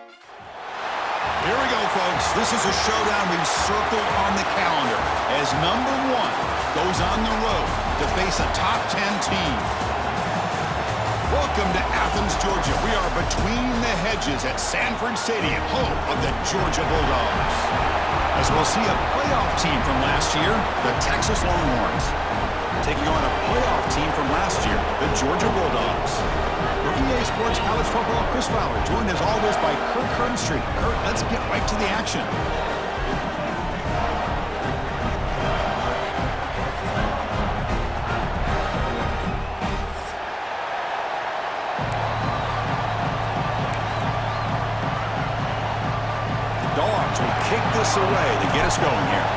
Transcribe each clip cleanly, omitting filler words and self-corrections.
Here we go, folks. This is a showdown we've circled on the calendar as number 1 goes on the road to face a top 10 team. Welcome to Athens, Georgia. We are between the hedges at Sanford Stadium, home of the Georgia Bulldogs. As we'll see a playoff team from last year, the Texas Longhorns, taking on a playoff team from last year, the Georgia Bulldogs. For EA Sports College Football, Chris Fowler, joined as always by Kirk Crumstreet. Kirk, let's get right to the action. The Dogs will kick this away to get us going here.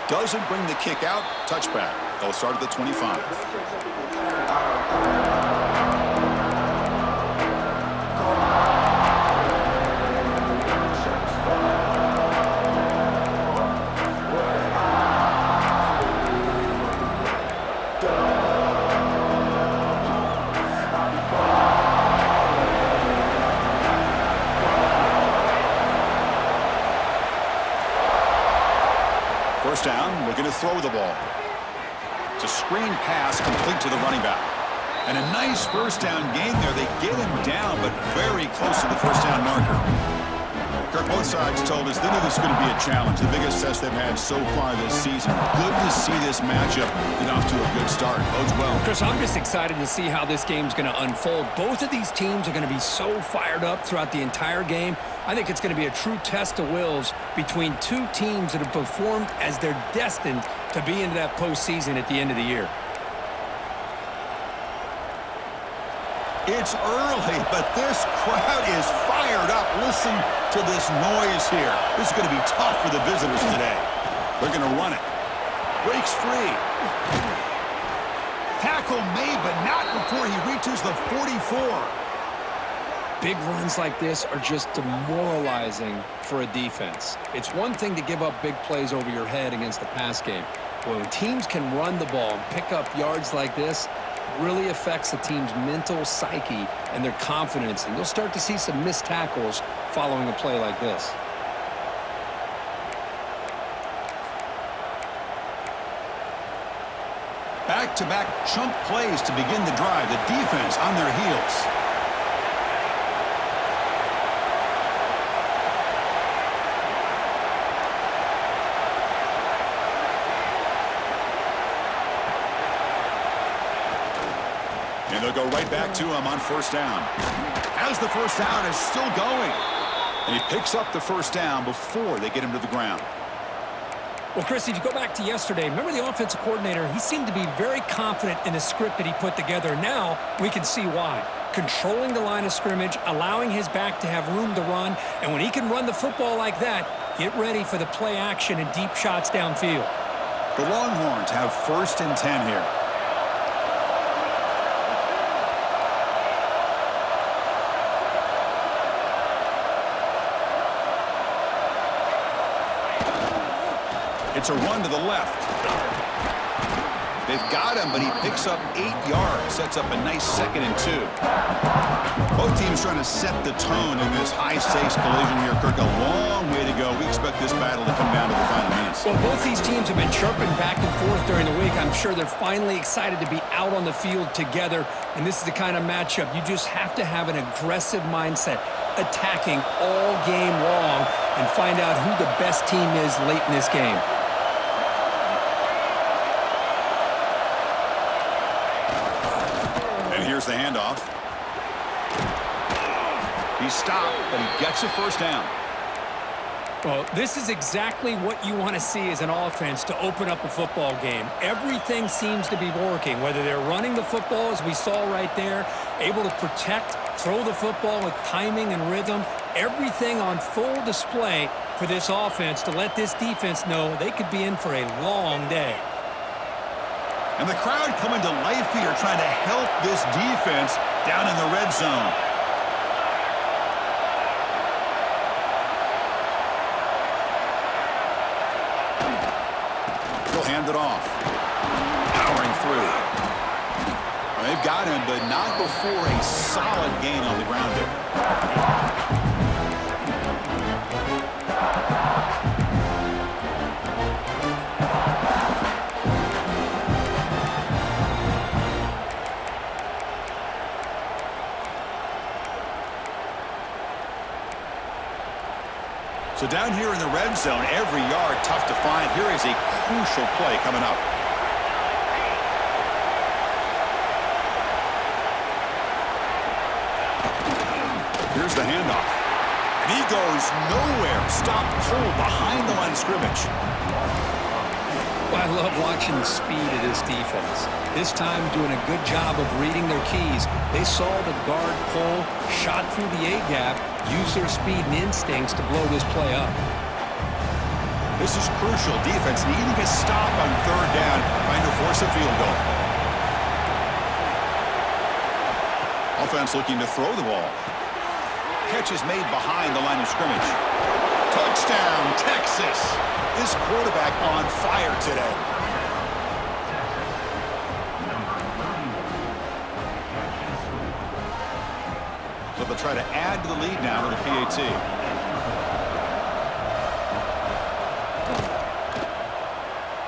Doesn't bring the kick out. Touchback. They'll start at the 25. First down, looking to throw the ball. It's a screen pass complete to the running back. And a nice first down gain there. They get him down, but very close to the first down marker. Kirk, both sides told us they knew this was going to be a challenge. The biggest test they've had so far this season. Good to see this matchup get off to a good start. Bodes well. Chris, I'm just excited to see how this game's going to unfold. Both of these teams are going to be so fired up throughout the entire game. I think it's going to be a true test of wills between two teams that have performed as they're destined to be into that postseason at the end of the year. It's early, but this crowd is fired up. Listen to this noise here. This is going to be tough for the visitors today. They're going to run it. Breaks free. Tackle made, but not before he reaches the 44. Big runs like this are just demoralizing for a defense. It's one thing to give up big plays over your head against the pass game. But when teams can run the ball and pick up yards like this, really affects the team's mental psyche and their confidence. And you'll start to see some missed tackles following a play like this. Back-to-back chunk plays to begin the drive. The defense on their heels. And they'll go right back to him on first down. As the first down is still going. And he picks up the first down before they get him to the ground. Well, Chris, if you go back to yesterday, remember the offensive coordinator, he seemed to be very confident in the script that he put together. Now we can see why. Controlling the line of scrimmage, allowing his back to have room to run, and when he can run the football like that, get ready for the play action and deep shots downfield. The Longhorns have first and 10 here. It's a run to the left. They've got him, but he picks up 8 yards. Sets up a nice 2nd and 2. Both teams trying to set the tone in this high-stakes collision here, Kirk. A long way to go. We expect this battle to come down to the final minutes. Well, both these teams have been chirping back and forth during the week. I'm sure they're finally excited to be out on the field together. And this is the kind of matchup you just have to have an aggressive mindset, attacking all game long, and find out who the best team is late in this game. Here's the handoff. He's stopped, but he gets a first down. Well, this is exactly what you want to see as an offense to open up a football game. Everything seems to be working, whether they're running the football, as we saw right there, able to protect, throw the football with timing and rhythm. Everything on full display for this offense to let this defense know they could be in for a long day. And the crowd coming to life here, trying to help this defense down in the red zone. He'll hand it off. Powering through. got him, but not before a solid gain on the ground there. So down here in the red zone, every yard tough to find. Here is a crucial play coming up. Here's the handoff. And he goes nowhere. Stopped cold behind the line of scrimmage. Well, I love watching the speed of this defense. This time doing a good job of reading their keys. They saw the guard pull, shot through the A-gap, used their speed and instincts to blow this play up. This is crucial. Defense needing a stop on third down, trying to force a field goal. Offense looking to throw the ball. Catch is made behind the line of scrimmage. Touchdown, Texas. This quarterback on fire today. So they'll try to add to the lead now with the PAT.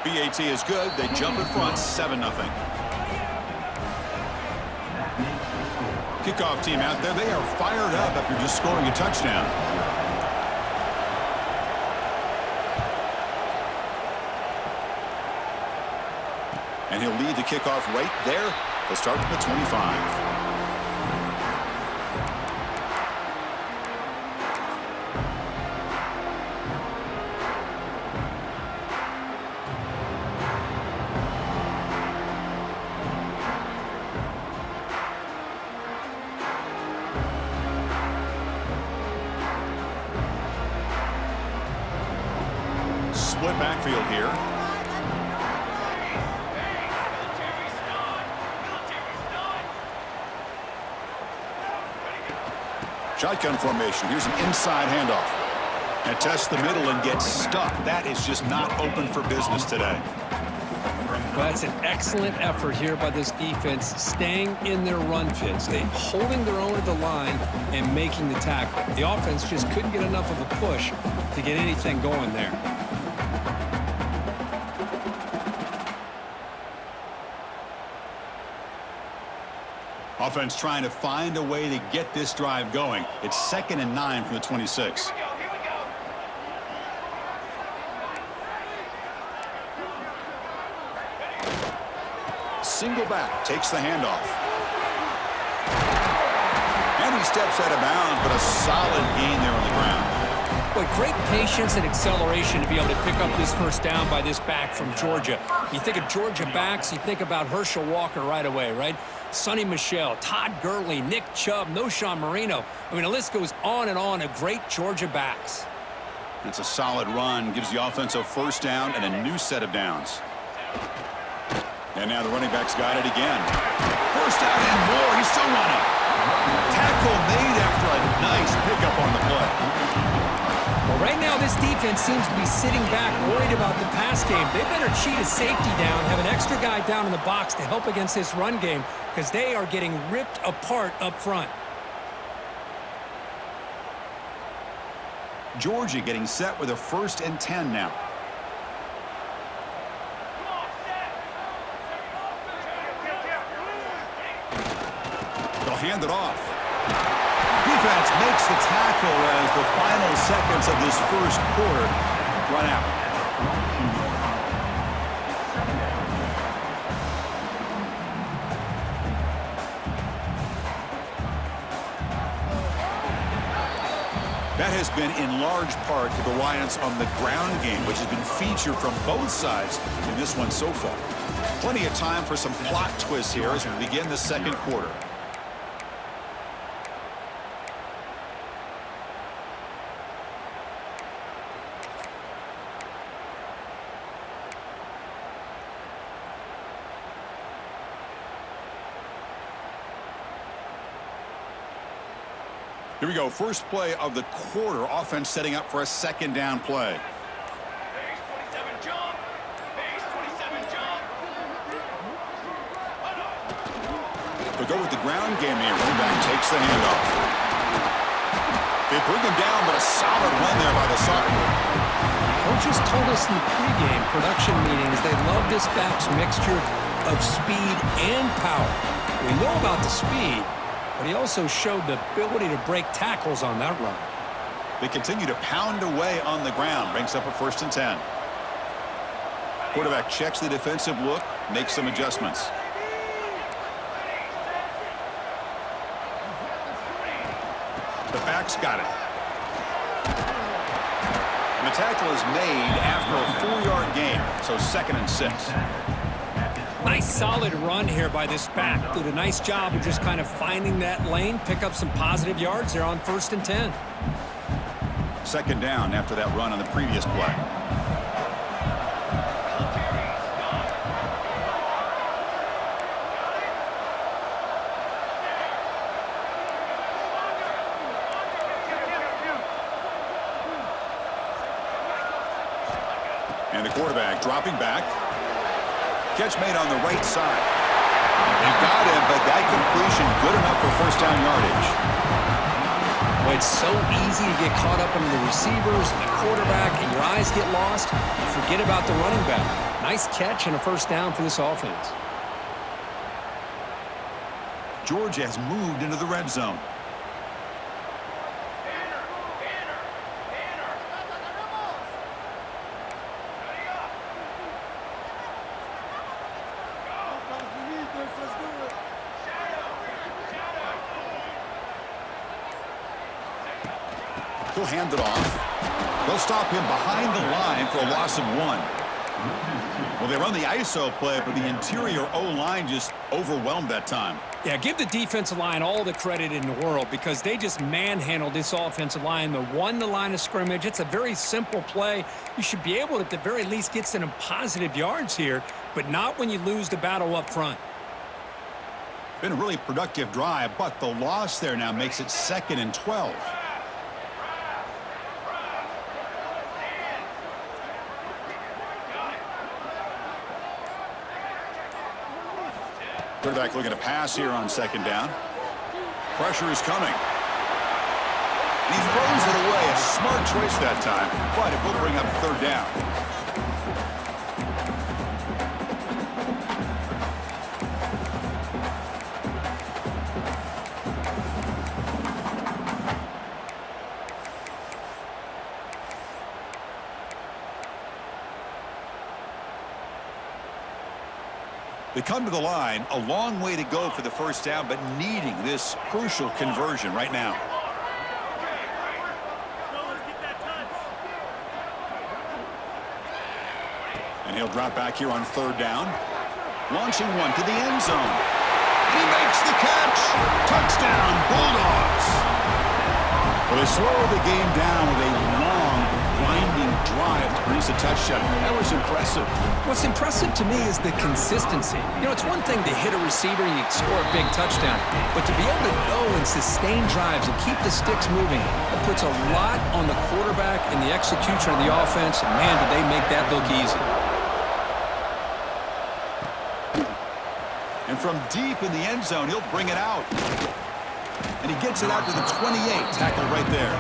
PAT is good. They jump in front, 7-0. Kickoff team out there. They are fired up after just scoring a touchdown. And he'll lead the kickoff right there. They'll start from the 25. Split backfield here. Shotgun formation. Here's an inside handoff. And test the middle and get stuck. That is just not open for business today. Well, that's an excellent effort here by this defense, staying in their run fits. They holding their own at the line and making the tackle. The offense just couldn't get enough of a push to get anything going there. Offense trying to find a way to get this drive going. It's 2nd and 9 from the 26. Single back, takes the handoff. And he steps out of bounds, but a solid gain there on the ground. Boy, great patience and acceleration to be able to pick up this first down by this back from Georgia. You think of Georgia backs, you think about Herschel Walker right away, right? Sonny Michel, Todd Gurley, Nick Chubb, Noshawn Marino. I mean, the list goes on and on of great Georgia backs. It's a solid run, gives the offense a first down and a new set of downs. And now the running back's got it again. First down and more. He's still running. Tackle made after a nice pickup on the play. Well, right now this defense seems to be sitting back, worried about the pass game. They better cheat a safety down, have an extra guy down in the box to help against this run game, because they are getting ripped apart up front. Georgia getting set with a 1st and 10 now. They'll hand it off. Defense makes the tackle as the final seconds of this first quarter run out. That has been in large part the reliance on the ground game, which has been featured from both sides in this one so far. Plenty of time for some plot twists here as we begin the second quarter. Here we go. First play of the quarter. Offense setting up for a 2nd down play. The They'll go with the ground game here. Running back takes the handoff. They bring him down, but a solid run there by the sophomore. Coaches told us in the pregame production meetings they love this back's mixture of speed and power. We know about the speed, but he also showed the ability to break tackles on that run. They continue to pound away on the ground. Brings up a 1st and 10. Quarterback checks the defensive look, makes some adjustments. The back's got it. And the tackle is made after a 4-yard gain, so 2nd and 6. Nice solid run here by this back. Did a nice job of just kind of finding that lane, pick up some positive yards there on 1st and 10. 2nd down after that run on the previous play. And the quarterback dropping back. Catch made on the right side. They've got him, but that completion good enough for 1st down yardage. Well, it's so easy to get caught up in the receivers and the quarterback, and your eyes get lost. You forget about the running back. Nice catch and a 1st down for this offense. Georgia has moved into the red zone. He'll hand it off. They'll stop him behind the line for a loss of 1. Well, they run the ISO play, but the interior O-line just overwhelmed that time. Yeah, give the defensive line all the credit in the world because they just manhandled this offensive line. They won the line of scrimmage. It's a very simple play. You should be able to, at the very least, get some positive yards here, but not when you lose the battle up front. Been a really productive drive, but the loss there now makes it 2nd and 12. Quarterback looking to pass here on 2nd down. Pressure is coming. And he throws it away. A smart choice that time, but it will bring up 3rd down. They come to the line, a long way to go for the 1st down, but needing this crucial conversion right now. And he'll drop back here on 3rd down. Launching one to the end zone. And he makes the catch. Touchdown, Bulldogs. Well, they slow the game down with a long, winding drive to produce a touchdown. That was impressive. What's impressive to me is the consistency. You know, it's one thing to hit a receiver and you score a big touchdown, but to be able to go and sustain drives and keep the sticks moving, that puts a lot on the quarterback and the execution of the offense. And man, did they make that look easy. And from deep in the end zone, he'll bring it out. And he gets it out to the 28, tackled right there.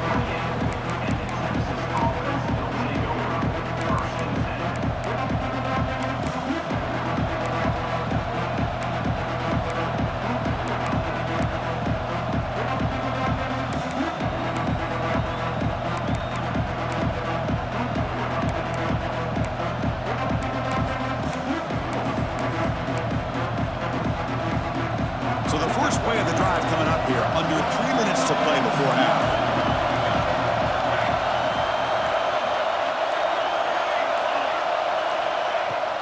So the first play of the drive coming up here, under 3 minutes to play before half.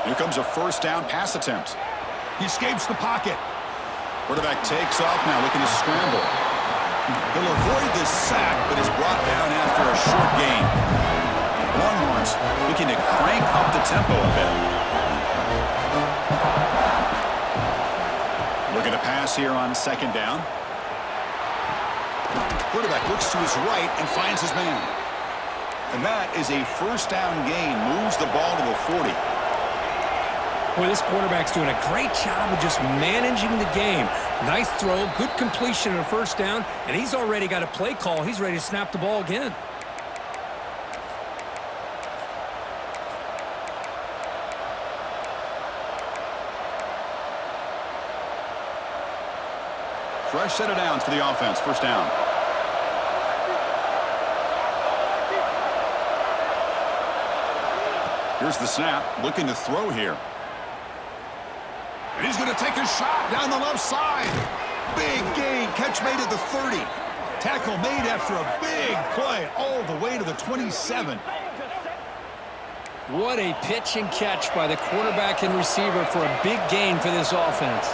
Here comes a 1st down pass attempt. He escapes the pocket. Quarterback takes off now, looking to scramble. He'll avoid this sack, but is brought down after a short gain. Longhorns looking to crank up the tempo a bit. Looking to pass here on 2nd down. Quarterback looks to his right and finds his man. And that is a 1st down gain. Moves the ball to the 40. Boy, this quarterback's doing a great job of just managing the game. Nice throw, good completion and a first down, and he's already got a play call. He's ready to snap the ball again. Fresh set of downs for the offense. First down. Here's the snap. Looking to throw here. And he's going to take a shot down the left side. Big gain. Catch made at the 30. Tackle made after a big play all the way to the 27. What a pitch and catch by the quarterback and receiver for a big gain for this offense.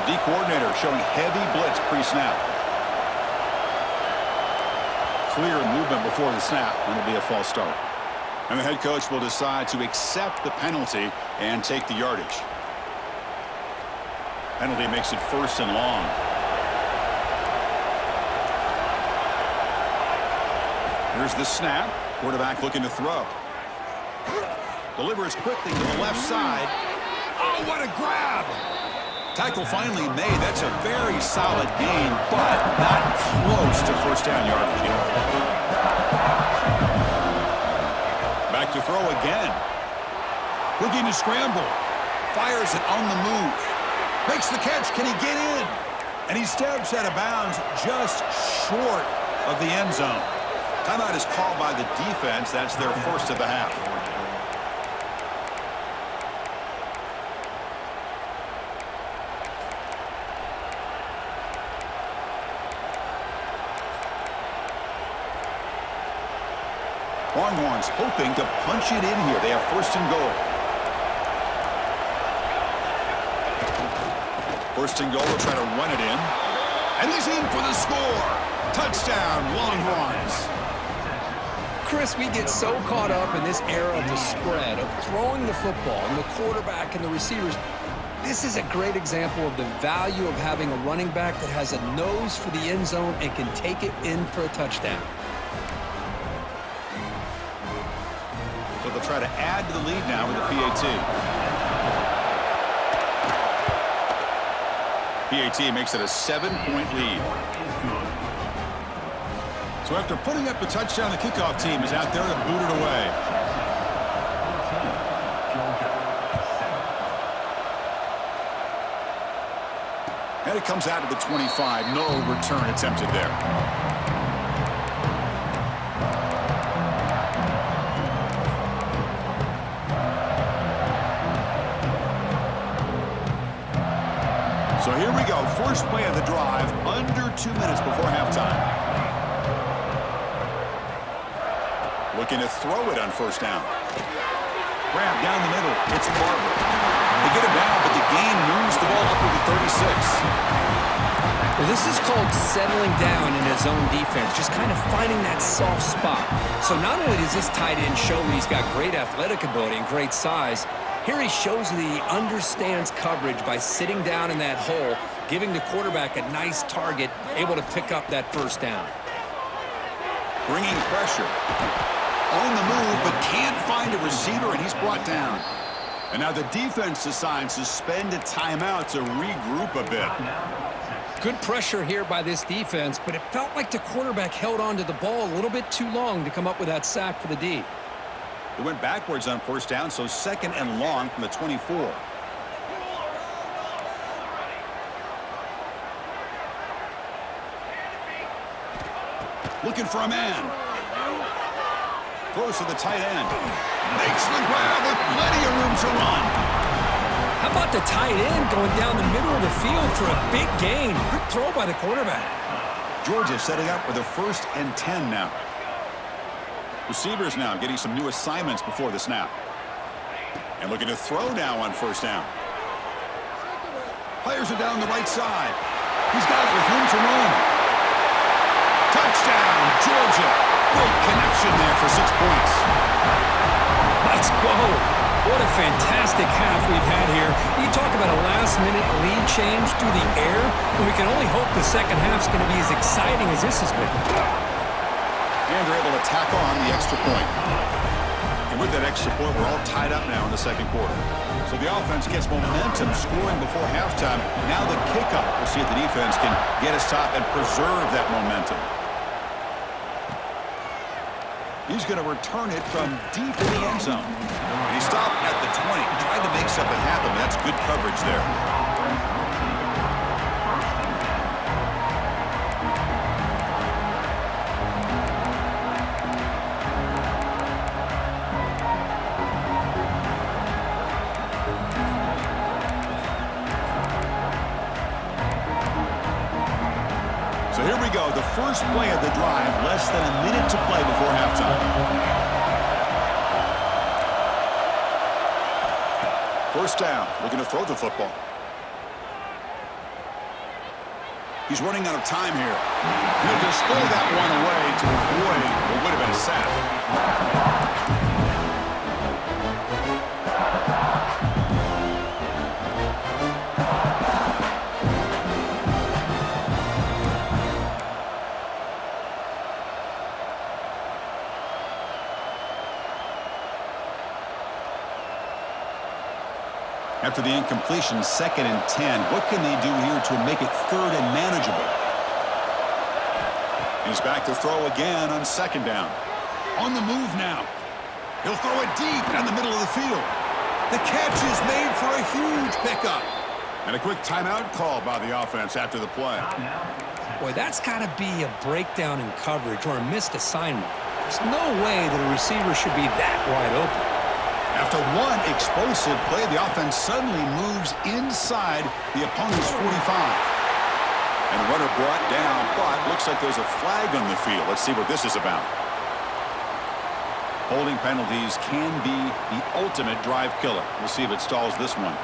The coordinator showing heavy blitz pre-snap. Clear movement before the snap, and it'll be a false start. And the head coach will decide to accept the penalty and take the yardage. Penalty makes it first and long. Here's the snap. Quarterback looking to throw. Delivers quickly to the left side. Oh, what a grab! Tackle finally made. That's a very solid gain, but not close to first down yardage yet. Back to throw again. Looking to scramble. Fires it on the move. Makes the catch. Can he get in? And he steps out of bounds just short of the end zone. Timeout is called by the defense. That's their first of the half. Longhorns hoping to punch it in here. They have first and goal. First and goal, will try to run it in. And he's in for the score. Touchdown, Longhorns. Chris, we get so caught up in this era of the spread, of throwing the football, and the quarterback and the receivers. This is a great example of the value of having a running back that has a nose for the end zone and can take it in for a touchdown. So they'll try to add to the lead now with the PAT. PAT makes it a 7-point lead. So after putting up the touchdown, the kickoff team is out there to boot it away. And it comes out to the 25. No return attempted there. So here we go. First play of the drive, under 2 minutes before halftime. Looking to throw it on first down. Grab down the middle. It's Barber. They get him down, but the gain moves the ball up to the 36. Well, this is called settling down in his own defense, just kind of finding that soft spot. So not only does this tight end show that he's got great athletic ability and great size, here he shows that he understands coverage by sitting down in that hole, giving the quarterback a nice target, able to pick up that first down. Bringing pressure. On the move, but can't find a receiver, and he's brought down. And now the defense decides to spend a timeout to regroup a bit. Good pressure here by this defense, but it felt like the quarterback held on to the ball a little bit too long to come up with that sack for the D. It went backwards on first down, so second and long from the 24. Looking for a man. Throws to the tight end. Makes the grab with plenty of room to run. How about the tight end going down the middle of the field for a big gain? Good throw by the quarterback. Georgia setting up with a 1st and 10 now. Receivers now getting some new assignments before the snap. And looking to throw now on first down. Players are down the right side. He's got it with room to run. Touchdown, Georgia. Great connection there for 6 points. Let's go. What a fantastic half we've had here. You talk about a last-minute lead change through the air, and we can only hope the second half's going to be as exciting as this has been. And they're able to tack on the extra point. And with that extra point, we're all tied up now in the second quarter. So the offense gets momentum scoring before halftime. Now the kickoff. We'll see if the defense can get a stop and preserve that momentum. He's going to return it from deep in the end zone. And he stopped at the 20, trying to make something happen. That's good coverage there. So here we go, the first play of the drive, less than a minute to play before halftime. First down, looking to throw the football. He's running out of time here. He'll just throw that one away to avoid what would have been a sack. After the incompletion, 2nd and 10. What can they do here to make it 3rd and manageable? He's back to throw again on 2nd down. On the move now. He'll throw it deep down the middle of the field. The catch is made for a huge pickup. And a quick timeout call by the offense after the play. Boy, that's got to be a breakdown in coverage or a missed assignment. There's no way that a receiver should be that wide open. After one explosive play, the offense suddenly moves inside the opponent's 45. And the runner brought down, but looks like there's a flag on the field. Let's see what this is about. Holding penalties can be the ultimate drive killer. We'll see if it stalls this one.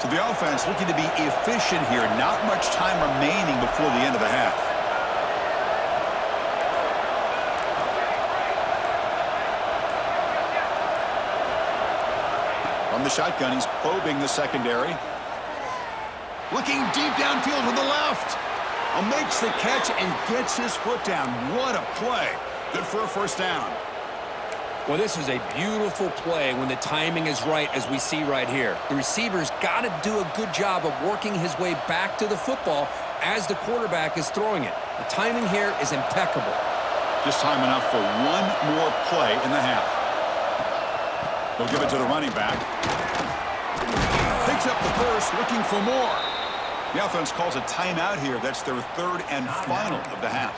So the offense looking to be efficient here. Not much time remaining before the end of the half. From the shotgun, he's probing the secondary. Looking deep downfield to the left. Makes the catch and gets his foot down. What a play. Good for a first down. Well, this is a beautiful play when the timing is right, as we see right here. The receiver's got to do a good job of working his way back to the football as the quarterback is throwing it. The timing here is impeccable. Just time enough for one more play in the half. They'll give it to the running back. Picks up the first, looking for more. The offense calls a timeout here. That's their 3rd and final of the half.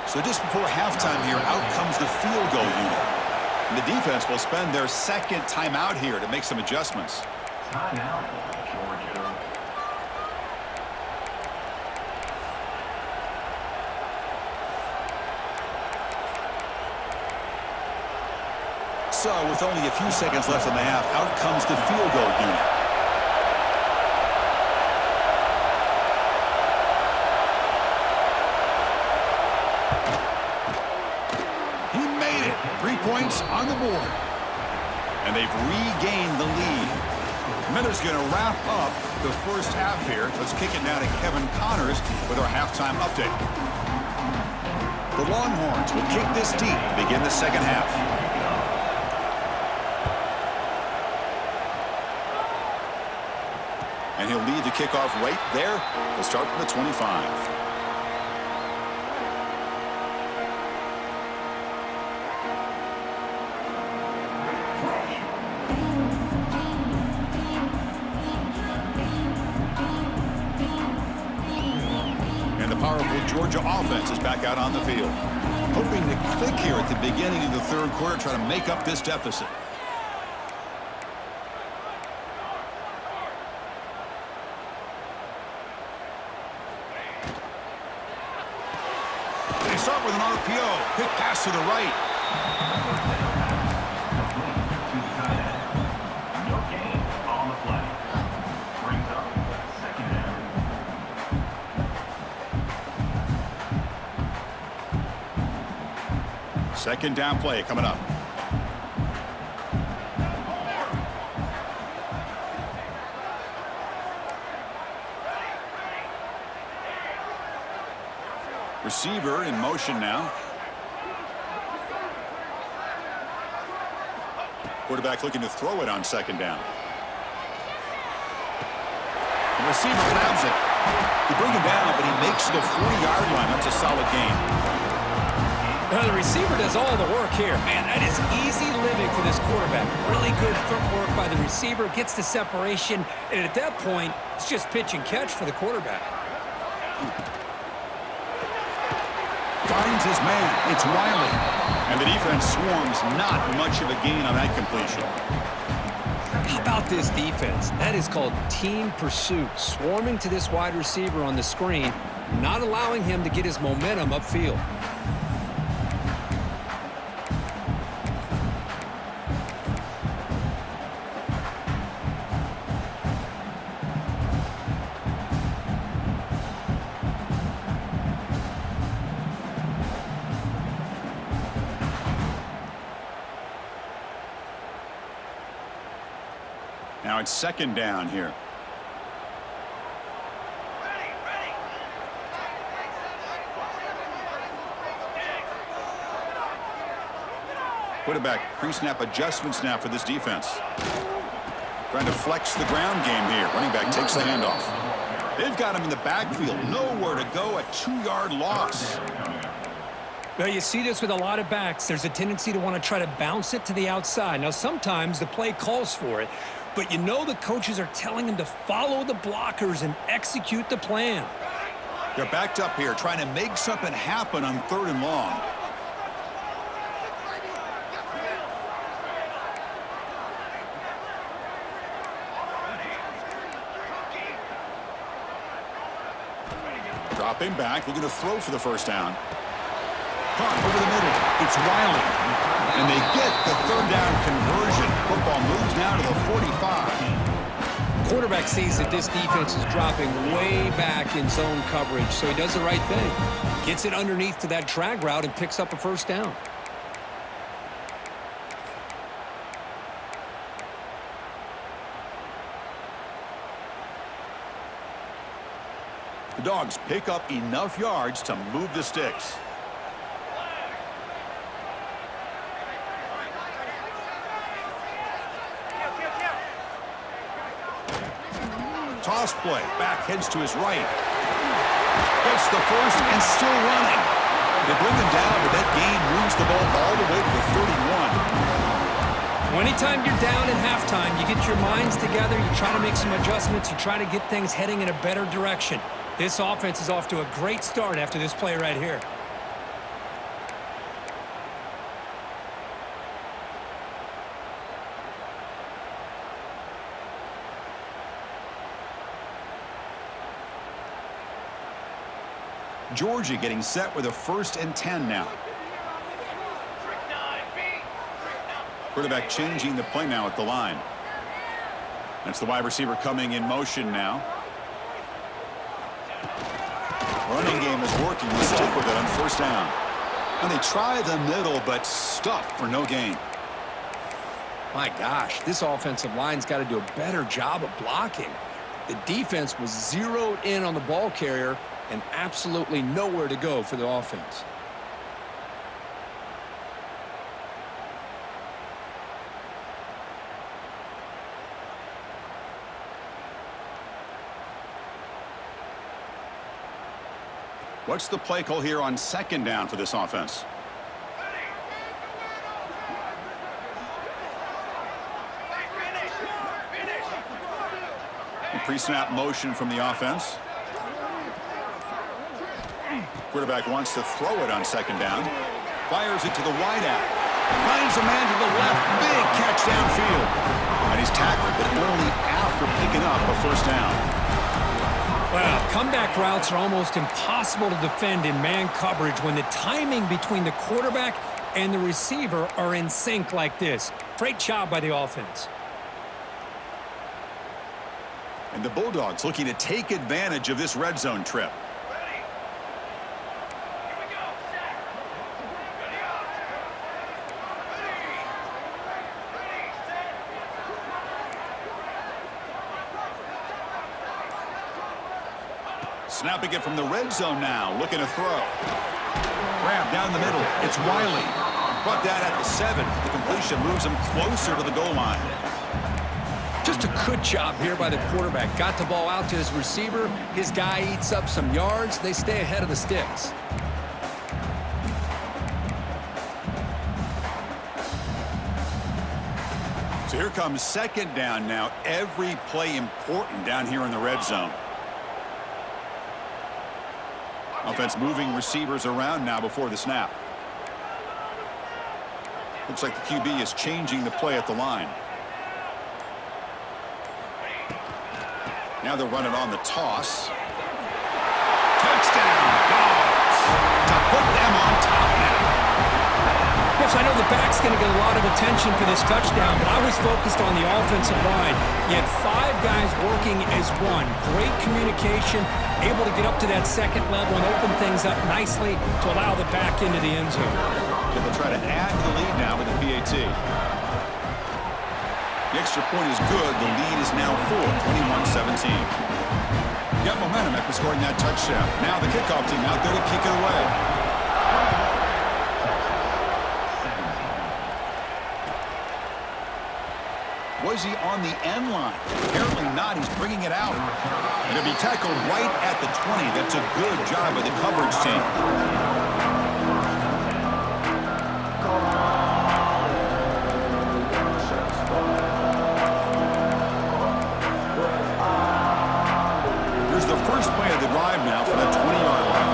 So just before halftime here, out comes the field goal unit. And the defense will spend their 2nd timeout here to make some adjustments. Timeout, Georgia. So with only a few seconds left in the half, out comes the field goal unit. Points on the board. And they've regained the lead. Miller's going to wrap up the first half here. Let's kick it now to Kevin Connors with our halftime update. The Longhorns will kick this deep to begin the second half. And he'll lead the kickoff right there. They'll start from the 25. Georgia offense is back out on the field. Hoping to click here at the beginning of the 3rd quarter, try to make up this deficit. They start with an RPO. Quick pass to the right. No gain on the play. Second down play coming up. Receiver in motion now. Quarterback looking to throw it on second down. The receiver grabs it. They bring him down, but he makes the 40-yard line. That's a solid gain. Well, the receiver does all the work here. Man, that is easy living for this quarterback. Really good footwork by the receiver. Gets the separation. And at that point, it's just pitch and catch for the quarterback. Finds his man. It's Wiley. And the defense swarms. Not much of a gain on that completion. How about this defense? That is called team pursuit. Swarming to this wide receiver on the screen, not allowing him to get his momentum upfield. Now it's second down here. Quarterback pre-snap adjustments now for this defense. Trying to flex the ground game here. Running back takes the handoff. They've got him in the backfield. Nowhere to go. A 2-yard loss. Well, you see this with a lot of backs. There's a tendency to want to try to bounce it to the outside. Now, sometimes the play calls for it, but you know the coaches are telling them to follow the blockers and execute the plan. They're backed up here, trying to make something happen on 3rd and long. Dropping back, looking to throw for the first down. Caught over the middle. It's Wiley. And they get the 3rd down conversion. Football moves now to the 45. Quarterback sees that this defense is dropping way back in zone coverage, so he does the right thing. Gets it underneath to that drag route and picks up a first down. The Dogs pick up enough yards to move the sticks. Toss play. Back heads to his right. Gets the first and still running. They bring him down, but that gain moves the ball all the way to the 31. Anytime you're down at halftime, you get your minds together, you try to make some adjustments, you try to get things heading in a better direction. This offense is off to a great start after this play right here. Georgia getting set with a 1st and 10 now. Quarterback changing the play now at the line. That's the wide receiver coming in motion now. Running game is working. They stick with it on 1st down. And they try the middle, but stuffed for no gain. My gosh, this offensive line's got to do a better job of blocking. The defense was zeroed in on the ball carrier and absolutely nowhere to go for the offense. What's the play call here on 2nd down for this offense? Pre-snap motion from the offense. Quarterback wants to throw it on 2nd down. Fires it to the wideout. Finds a man to the left. Big catch downfield. And he's tackled, but only after picking up a 1st down. Well, comeback routes are almost impossible to defend in man coverage when the timing between the quarterback and the receiver are in sync like this. Great job by the offense. And the Bulldogs looking to take advantage of this red zone trip. Snapping it from the red zone now, looking to throw. Grab down the middle. It's Wiley. Brought down at the 7. The completion moves him closer to the goal line. Just a good job here by the quarterback. Got the ball out to his receiver. His guy eats up some yards. They stay ahead of the sticks. So here comes second down now. Every play important down here in the red zone. Offense moving receivers around now before the snap. Looks like the QB is changing the play at the line. Now they're running on the toss. Touchdown, Dogs. To put them on top now. Yes, I know the back's going to get a lot of attention for this touchdown, but I was focused on the offensive line. You had 5 guys working as one. Great communication, able to get up to that second level and open things up nicely to allow the back into the end zone. So they'll try to add to the lead now with the PAT. The extra point is good. The lead is now 4, 21-17. Got momentum after scoring that touchdown. Now the kickoff team out there to kick it away. Was he on the end line? Apparently not. He's bringing it out. And it'll be tackled right at the 20. That's a good job by the coverage team. Here's the first play of the drive now for that 20-yard line.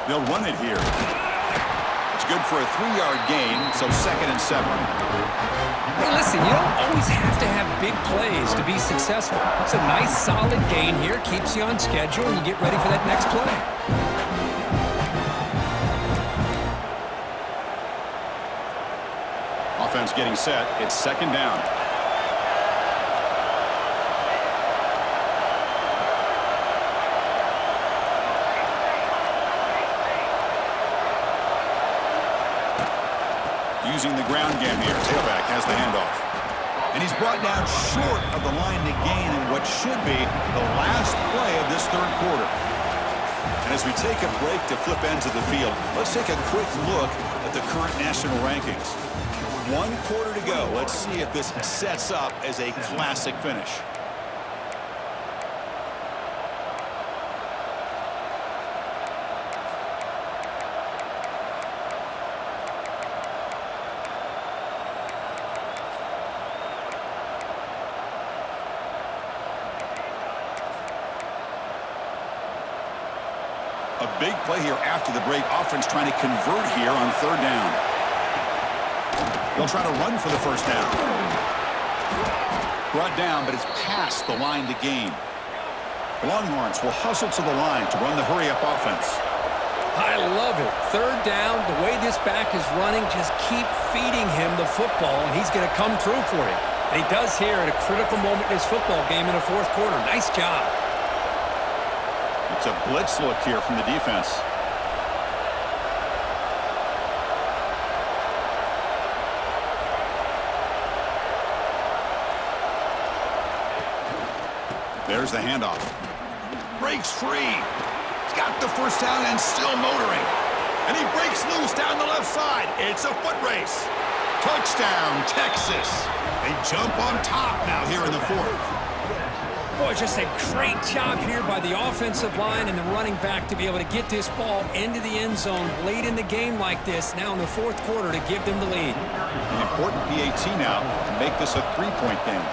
They'll run it here. Good for a 3-yard gain, so 2nd and 7. Hey, listen, you don't always have to have big plays to be successful. It's a nice, solid gain here. Keeps you on schedule, and you get ready for that next play. Offense getting set. It's 2nd down. Using the ground game here. Tailback has the handoff. And he's brought down short of the line to gain in what should be the last play of this 3rd quarter. And as we take a break to flip ends of the field, let's take a quick look at the current national rankings. 1 quarter to go. Let's see if this sets up as a classic finish. A big play here after the break. Offense trying to convert here on 3rd down. They'll try to run for the 1st down. Brought down, but it's past the line to gain. The Longhorns will hustle to the line to run the hurry-up offense. I love it. 3rd down, the way this back is running, just keep feeding him the football, and he's going to come through for you. And he does here at a critical moment in this football game in the 4th quarter. Nice job. It's a blitz look here from the defense. There's the handoff. Breaks free. He's got the 1st down and still motoring. And he breaks loose down the left side. It's a foot race. Touchdown, Texas. They jump on top now here in the 4th. Boy, just a great job here by the offensive line and the running back to be able to get this ball into the end zone late in the game like this, now in the 4th quarter, to give them the lead. An important PAT now to make this a 3-point game.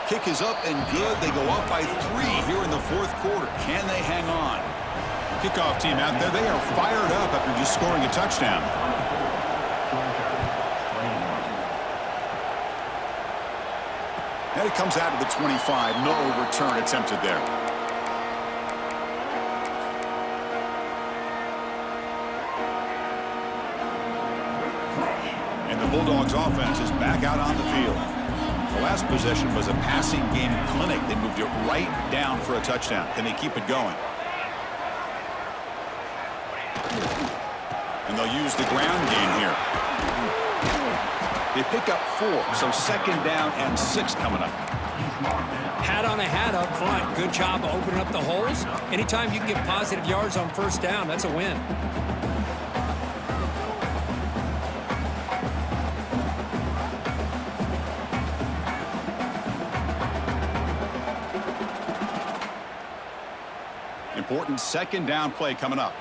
Kick is up and good. They go up by 3 here in the 4th quarter. Can they hang on? Kickoff team out there. They are fired up after just scoring a touchdown. And it comes out of the 25. No return attempted there. And the Bulldogs offense is back out on the field. The last possession was a passing game clinic. They moved it right down for a touchdown. Can they keep it going? And they'll use the ground game here. They pick up 4, so 2nd down and 6 coming up. Hat on a hat up front. Good job of opening up the holes. Anytime you can get positive yards on first down, that's a win. Important second down play coming up.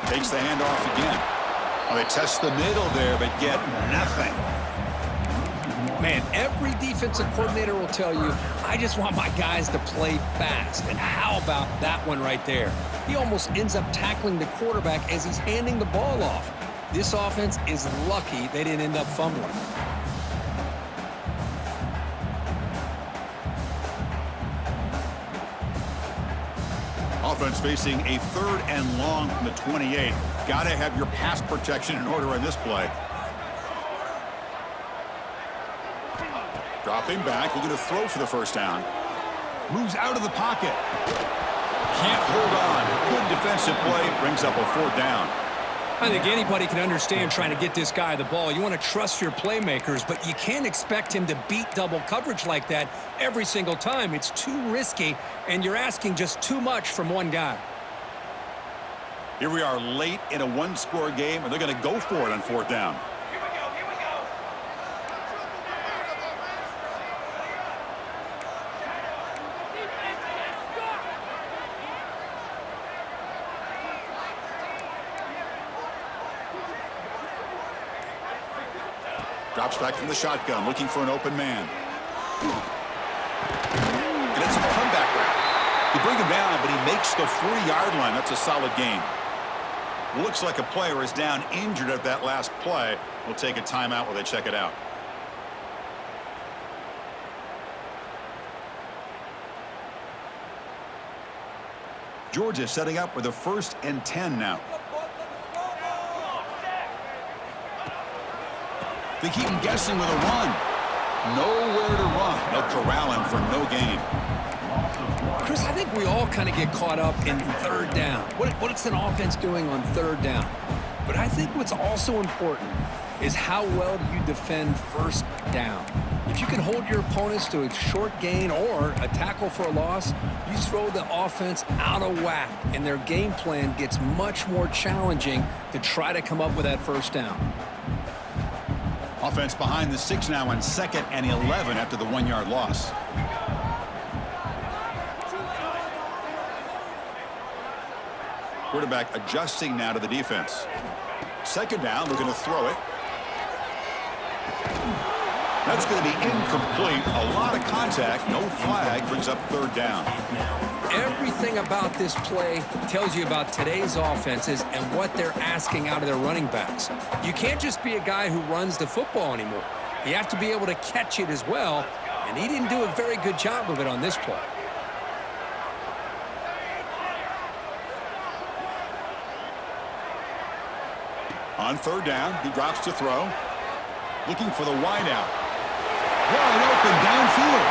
Takes the handoff again. Well, they test the middle there, but get nothing. Man, every defensive coordinator will tell you, I just want my guys to play fast. And how about that one right there? He almost ends up tackling the quarterback as he's handing the ball off. This offense is lucky they didn't end up fumbling. Offense facing a 3rd and long from the 28. Got to have your pass protection in order on this play. Dropping back, looking to throw for the first down. Moves out of the pocket. Can't hold on. Good defensive play. Brings up a 4th down. I think anybody can understand trying to get this guy the ball. You want to trust your playmakers, but you can't expect him to beat double coverage like that every single time. It's too risky, and you're asking just too much from one guy. Here we are late in a 1-score game, and they're going to go for it on 4th down. Drops back from the shotgun, looking for an open man. And it's a comeback route. You bring him down, but he makes the 4-yard line. That's a solid gain. Looks like a player is down injured at that last play. We'll take a timeout while they check it out. Georgia setting up with a 1st and 10 now. They keep him guessing with a run. Nowhere to run. They'll corral him for no gain. Chris, I think we all kind of get caught up in 3rd down. What's an offense doing on 3rd down? But I think what's also important is how well do you defend 1st down. If you can hold your opponents to a short gain or a tackle for a loss, you throw the offense out of whack, and their game plan gets much more challenging to try to come up with that 1st down. Offense behind the 6 now on 2nd and 11 after the 1-yard loss. Quarterback adjusting now to the defense. 2nd down, looking to throw it. That's going to be incomplete. A lot of contact, no flag, brings up 3rd down. Everything about this play tells you about today's offenses and what they're asking out of their running backs. You can't just be a guy who runs the football anymore. You have to be able to catch it as well, and he didn't do a very good job of it on this play. On 3rd down, he drops to throw. Looking for the wideout. Wide open downfield.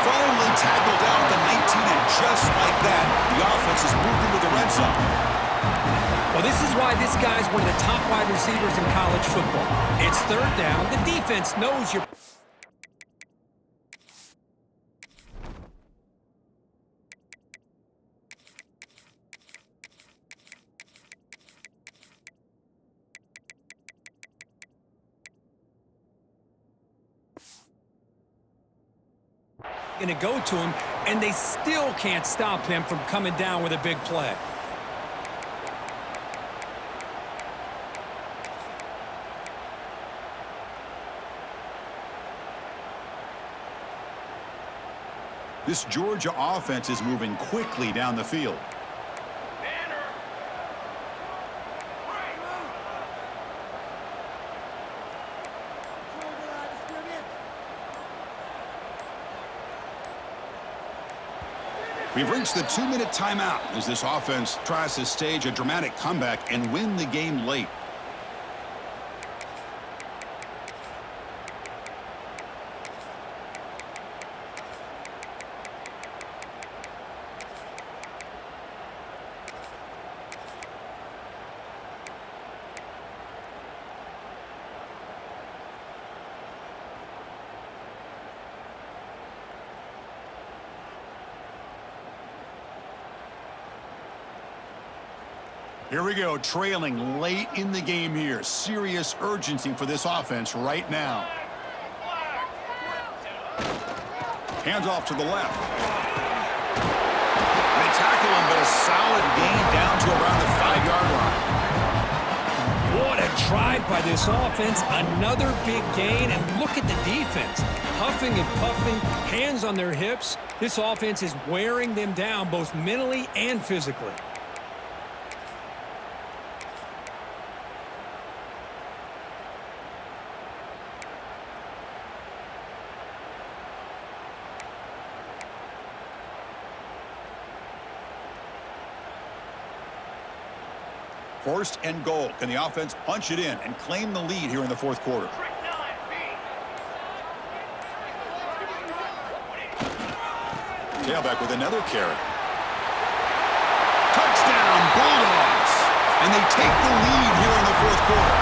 Finally tackled down at the 19, and just like that, the offense has moved into the red zone. Well, this is why this guy's one of the top wide receivers in college football. It's 3rd down. The defense knows you're going to go to him, and they still can't stop him from coming down with a big play. This Georgia offense is moving quickly down the field. We've reached the 2-minute timeout as this offense tries to stage a dramatic comeback and win the game late. Here we go, trailing late in the game here. Serious urgency for this offense right now. Hands off to the left. They tackle him, but a solid gain down to around the 5-yard line. What a drive by this offense. Another big gain, and look at the defense. Huffing and puffing, hands on their hips. This offense is wearing them down both mentally and physically. First and goal. Can the offense punch it in and claim the lead here in the fourth quarter? Tailback with another carry. Touchdown, Bulldogs! And they take the lead here in the fourth quarter.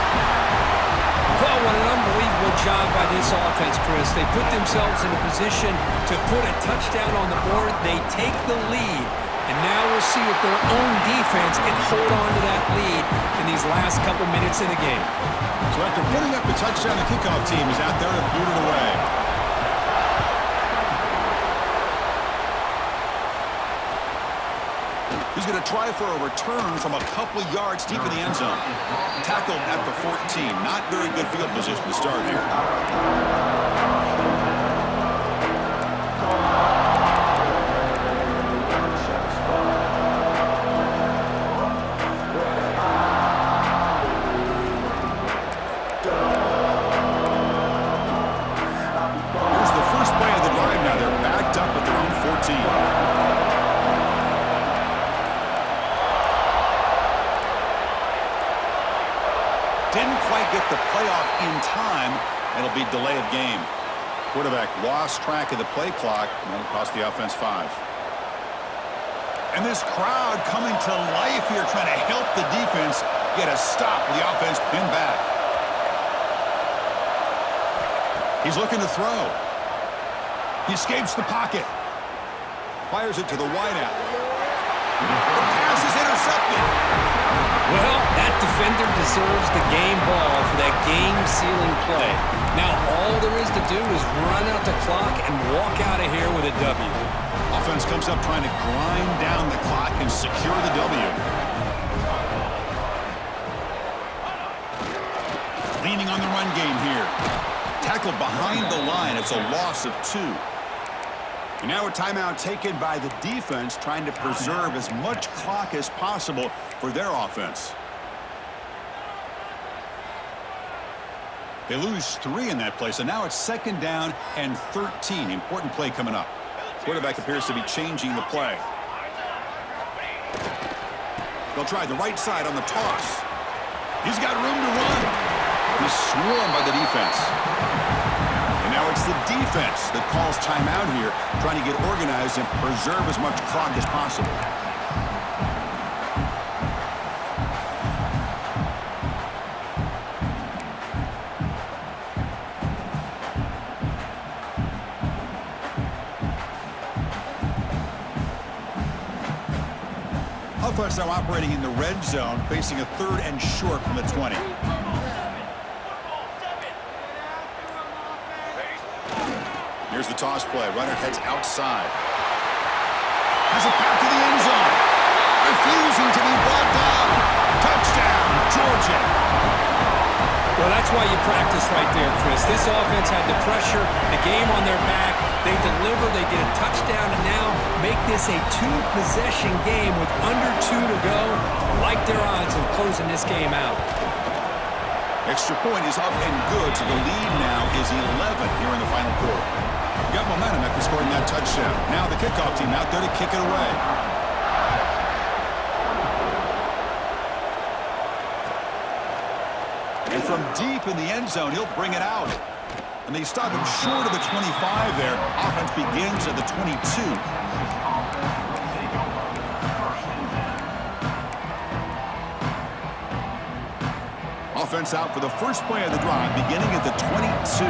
Well, what an unbelievable job by this offense, Chris. They put themselves in a position to put a touchdown on the board. They take the lead. And now we'll see if their own defense can hold on to that lead in these last couple minutes of the game. So after putting up the touchdown, the kickoff team is out there to boot it away. He's going to try for a return from a couple of yards deep in the end zone. Tackled at the 14. Not very good field position to start here. Didn't quite get the playoff in time. It'll be delay of game. Quarterback lost track of the play clock, and that'll cost the offense 5. And this crowd coming to life here, trying to help the defense get a stop with the offense pinned back. He's looking to throw. He escapes the pocket. Fires it to the wideout. The pass is intercepted. Well, that defender deserves the game ball for that game-sealing play. Now all there is to do is run out the clock and walk out of here with a W. Offense comes up trying to grind down the clock and secure the W. Leaning on the run game here. Tackled behind the line. It's a loss of 2. And now a timeout taken by the defense, trying to preserve as much clock as possible for their offense. They lose 3 in that play, so now it's 2nd down and 13. Important play coming up. Quarterback appears to be changing the play. They'll try the right side on the toss. He's got room to run. He's swarmed by the defense. And now it's the defense that calls timeout here, trying to get organized and preserve as much clock as possible. Offense now operating in the red zone, facing a 3rd and short from the 20. Here's the toss play. Runner heads outside. Has it back to the end zone. Refusing to be brought down. Touchdown, Georgia. Well, that's why you practice right there, Chris. This offense had the pressure, the game on their back. They deliver, they get a touchdown, and now make this a 2-possession game with under 2 to go. Like their odds of closing this game out. Extra point is up and good, so the lead now is 11 here in the final quarter. Got momentum after scoring that touchdown. Now the kickoff team out there to kick it away. And from deep in the end zone, he'll bring it out. And they stop him short of the 25 there. Offense begins at the 22. Offense out for the first play of the drive, beginning at the 22.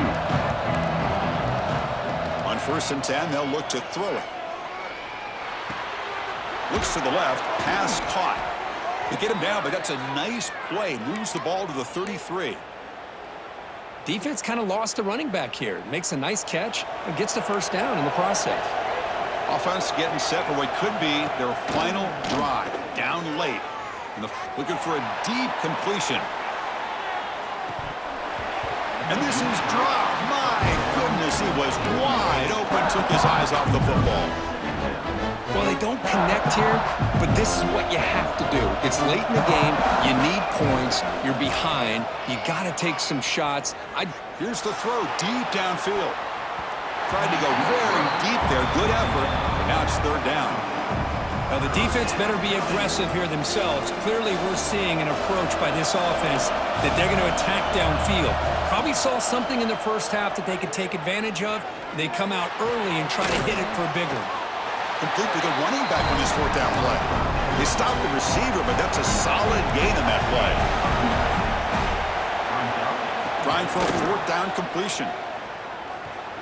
On 1st and 10, they'll look to throw it. Looks to the left, pass caught. They get him down, but that's a nice play. Moves the ball to the 33. Defense kind of lost the running back here. Makes a nice catch and gets the first down in the process. Offense getting set for what could be their final drive. Down late. Looking for a deep completion. And this is dropped. My goodness, he was wide open. Took his eyes off the football. Well, they don't connect here, but this is what you have to do. It's late in the game. You need points. You're behind. You got to take some shots. Here's the throw deep downfield. Tried to go very deep there. Good effort. But now it's third down. Now, the defense better be aggressive here themselves. Clearly, we're seeing an approach by this offense that they're going to attack downfield. Probably saw something in the first half that they could take advantage of. They come out early and try to hit it for a big one. Complete with a running back on his fourth down play. They stopped the receiver, but that's a solid gain on that play. Trying for a fourth down completion.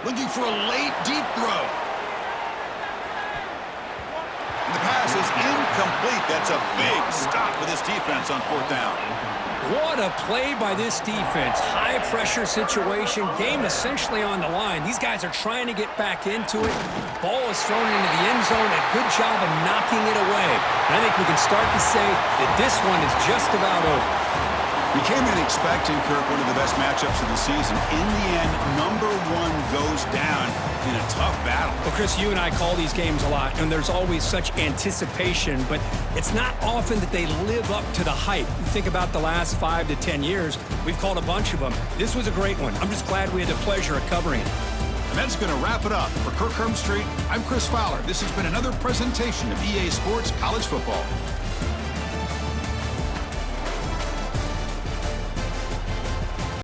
Looking for a late deep throw. The pass is incomplete. That's a big stop for this defense on fourth down. What a play by this defense. High-pressure situation. Game essentially on the line. These guys are trying to get back into it. Ball is thrown into the end zone. A good job of knocking it away. And I think we can start to say that this one is just about over. We came in expecting, Kirk, one of the best matchups of the season. In the end, number one goes down in a tough battle. Well, Chris, you and I call these games a lot, and there's always such anticipation, but it's not often that they live up to the hype. You think about the last 5 to 10 years, we've called a bunch of them. This was a great one. I'm just glad we had the pleasure of covering it. And that's going to wrap it up. For Kirk Street, I'm Chris Fowler. This has been another presentation of EA Sports College Football.